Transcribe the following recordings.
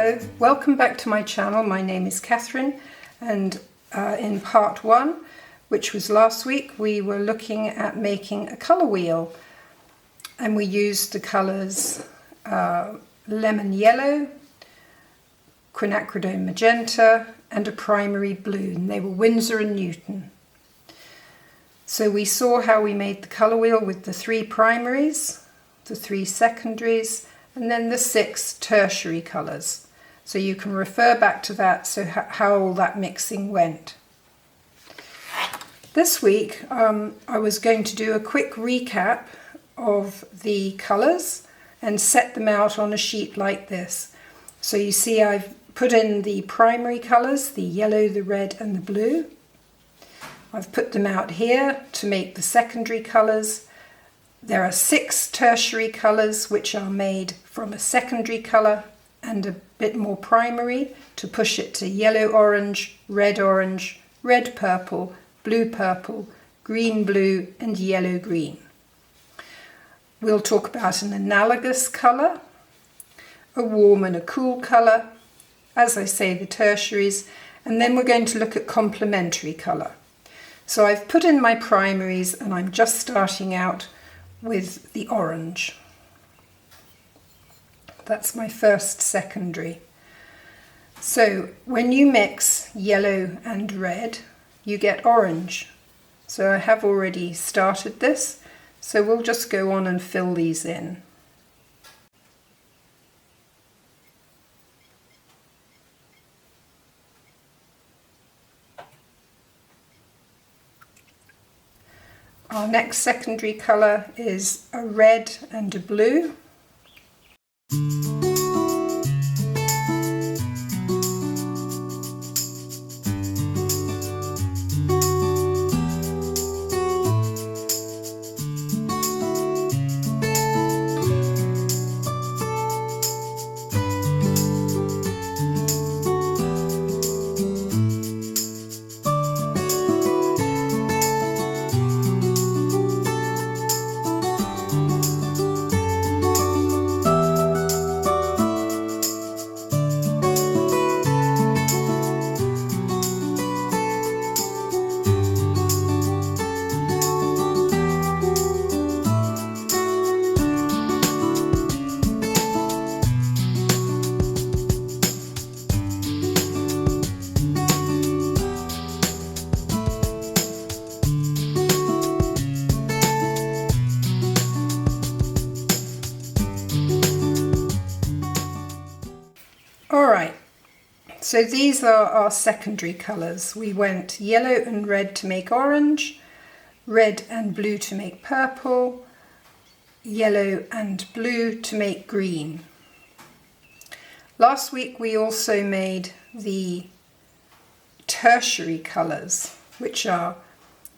Hello, welcome back to my channel. My name is Catherine, and in part one, which was last week, we were looking at making a colour wheel, and we used the colours lemon yellow, Quinacridone Magenta and a primary blue, and they were Winsor and Newton. So we saw how we made the colour wheel with the 3 primaries, the 3 secondaries, and then the 6 tertiary colours. So you can refer back to that, so how all that mixing went. This week I was going to do a quick recap of the colours and set them out on a sheet like this. So you see I've put in the primary colours, the yellow, the red and the blue. I've put them out here to make the secondary colours. There are 6 tertiary colours which are made from a secondary colour and a bit more primary to push it to yellow orange, red purple, blue green blue and yellow green. We'll talk about an analogous colour, a warm and a cool colour, as I say, the tertiaries, and then we're going to look at complementary colour. So I've put in my primaries and I'm just starting out with the orange. That's my first secondary. So when you mix yellow and red, you get orange. So I have already started this, so we'll just go on and fill these in. Our next secondary colour is a red and a blue. Alright, so these are our secondary colours. We went yellow and red to make orange, red and blue to make purple, yellow and blue to make green. Last week we also made the tertiary colours, which are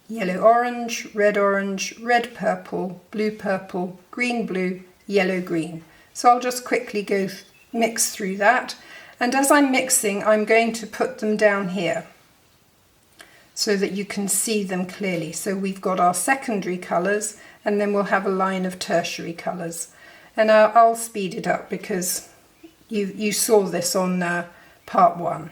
yellow-orange, red purple, green blue, yellow green. So I'll just quickly go mix through that, and as I'm mixing I'm going to put them down here so that you can see them clearly. So we've got our secondary colours and then we'll have a line of tertiary colours, and I'll speed it up because you saw this on part 1.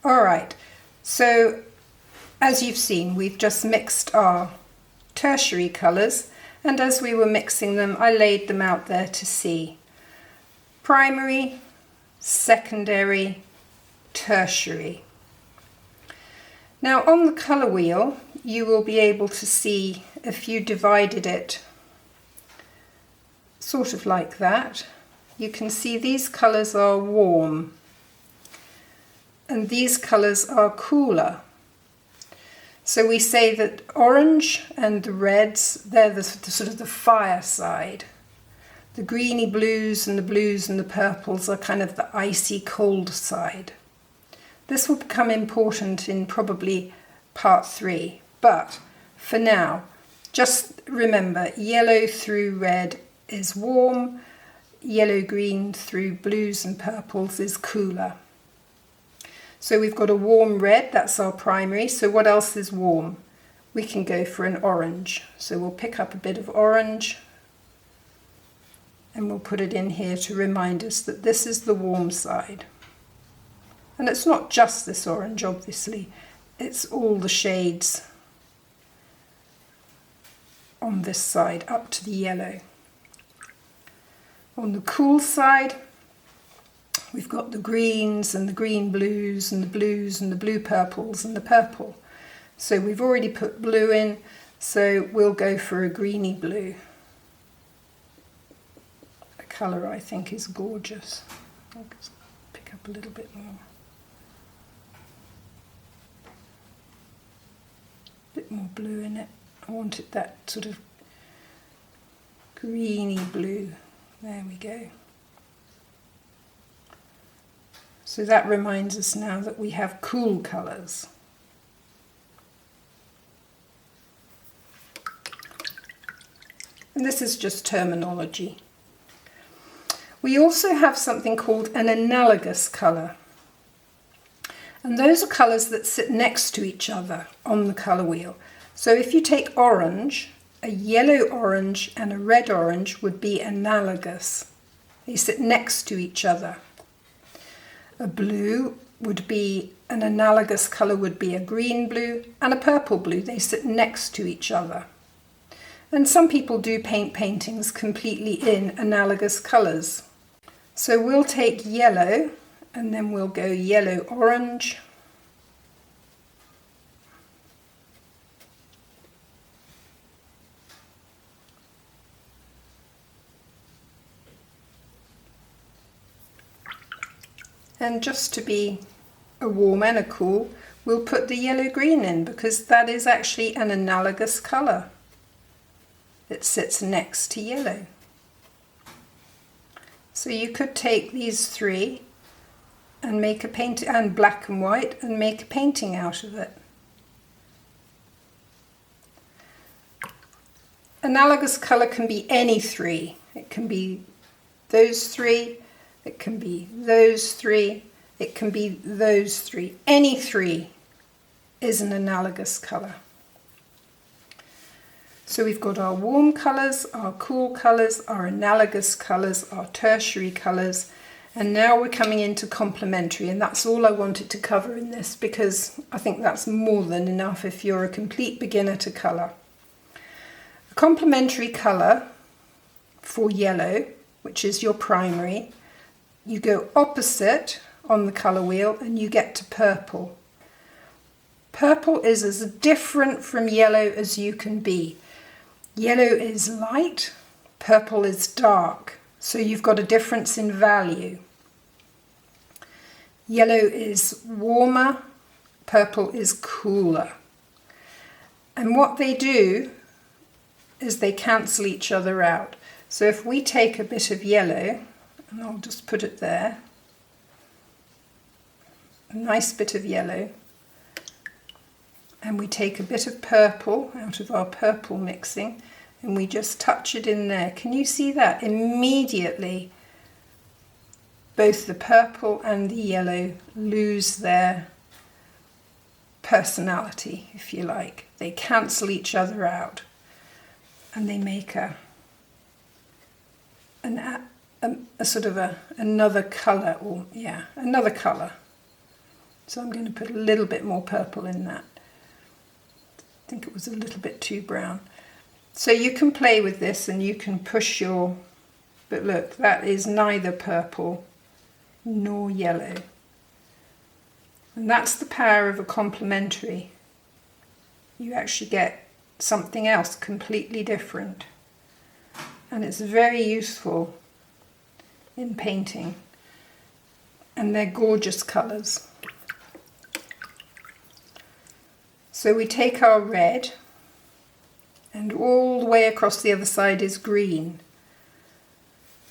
All right, so as you've seen, we've just mixed our tertiary colours, and as we were mixing them, I laid them out there to see. Primary, secondary, tertiary. Now on the colour wheel, you will be able to see if you divided it sort of like that. You can see these colours are warm and these colours are cooler. So we say that orange and the reds, they're the sort of the fire side. The greeny blues and the purples are kind of the icy cold side. This will become important in probably part 3, but for now, just remember yellow through red is warm, yellow-green through blues and purples is cooler. So we've got a warm red, that's our primary. So what else is warm? We can go for an orange. So we'll pick up a bit of orange and we'll put it in here to remind us that this is the warm side. And it's not just this orange, obviously. It's all the shades on this side up to the yellow. On the cool side, we've got the greens and the green blues and the blues and the blue purples and the purple. So we've already put blue in, so we'll go for a greeny blue. A colour I think is gorgeous. I'll just pick up a little bit more. A bit more blue in it. I wanted that sort of greeny blue. There we go. So that reminds us now that we have cool colours. And this is just terminology. We also have something called an analogous colour. And those are colours that sit next to each other on the colour wheel. So if you take orange, a yellow orange and a red orange would be analogous. They sit next to each other. A blue would be, an analogous colour would be a green blue and a purple blue. They sit next to each other. And some people do paint paintings completely in analogous colours. So we'll take yellow and then we'll go yellow orange. And just to be a warm and a cool, we'll put the yellow-green in because that is actually an analogous colour. It sits next to yellow. So you could take these three and make a paint, and black and white, and make a painting out of it. Analogous colour can be any three. It can be those three. It can be those three, it can be those three. Any three is an analogous colour. So we've got our warm colours, our cool colours, our analogous colours, our tertiary colours, and now we're coming into complementary, and that's all I wanted to cover in this because I think that's more than enough if you're a complete beginner to colour. A complementary colour for yellow, which is your primary, you go opposite on the colour wheel and you get to purple. Purple is as different from yellow as you can be. Yellow is light, purple is dark, so you've got a difference in value. Yellow is warmer, purple is cooler. And what they do is they cancel each other out. So if we take a bit of yellow, and I'll just put it there, a nice bit of yellow, and we take a bit of purple out of our purple mixing and we just touch it in there. Can you see that? Immediately both the purple and the yellow lose their personality, if you like. They cancel each other out and they make a sort of another colour, or yeah, another colour. So I'm going to put a little bit more purple in that. I think it was a little bit too brown. So you can play with this and you can push your, but look, that is neither purple nor yellow. And that's the power of a complementary. You actually get something else completely different. And it's very useful in painting. And they're gorgeous colours. So we take our red, and all the way across the other side is green.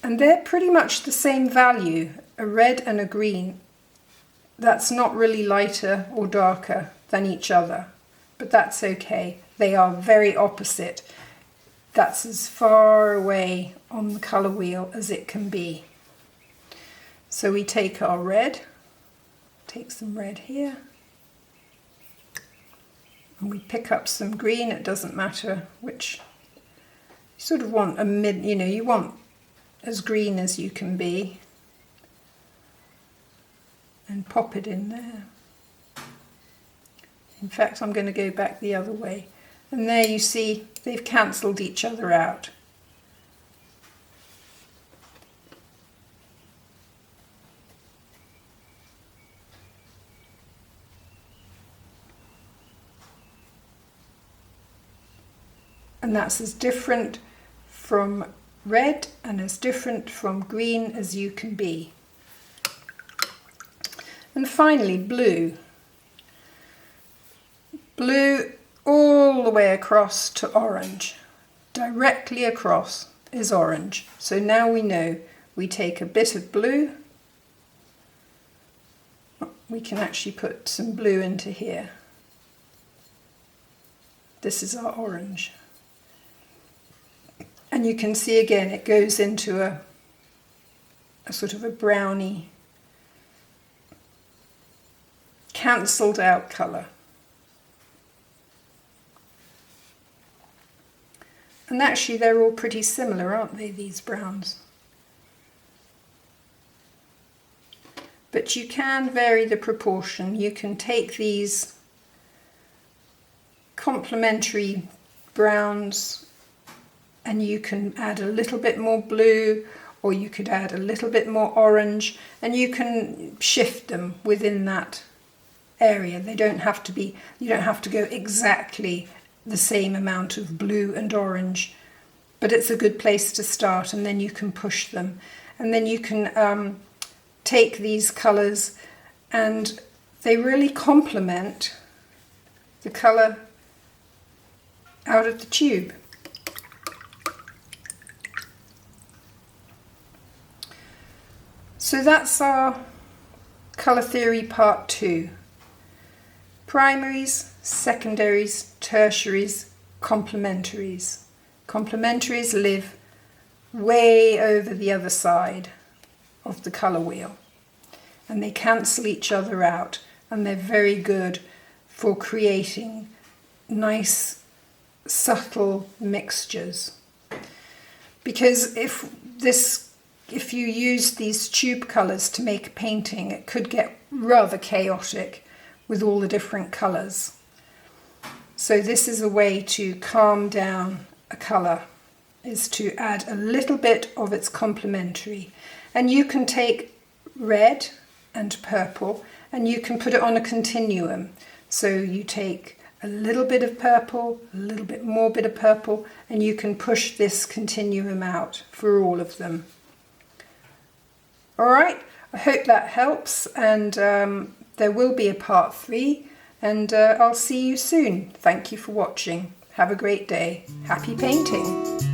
And they're pretty much the same value, a red and a green. That's not really lighter or darker than each other, but that's okay. They are very opposite. That's as far away on the colour wheel as it can be. So we take our red, take some red here, and we pick up some green. It doesn't matter which. You sort of want a mid, you know, you want as green as you can be, and pop it in there. In fact, I'm going to go back the other way. And there you see they've cancelled each other out. And that's as different from red and as different from green as you can be. And finally, blue. Blue all the way across to orange. Directly across is orange. So now we know we take a bit of blue. We can actually put some blue into here. This is our orange. And you can see again it goes into a sort of a browny, cancelled out colour. And actually they're all pretty similar, aren't they, these browns? But you can vary the proportion. You can take these complementary browns and you can add a little bit more blue, or you could add a little bit more orange, and you can shift them within that area. They don't have to be, you don't have to go exactly the same amount of blue and orange, but it's a good place to start, and then you can push them. And then you can take these colours and they really complement the colour out of the tube. So that's our colour theory part 2. Primaries, secondaries, tertiaries, complementaries. Complementaries live way over the other side of the colour wheel, and they cancel each other out, and they're very good for creating nice subtle mixtures. Because if you use these tube colours to make a painting, it could get rather chaotic with all the different colours. So this is a way to calm down a colour, is to add a little bit of its complementary. And you can take red and purple and you can put it on a continuum. So you take a little bit of purple, a little bit more bit of purple, and you can push this continuum out for all of them. All right, I hope that helps, and there will be a part 3, and I'll see you soon. Thank you for watching. Have a great day. Happy painting.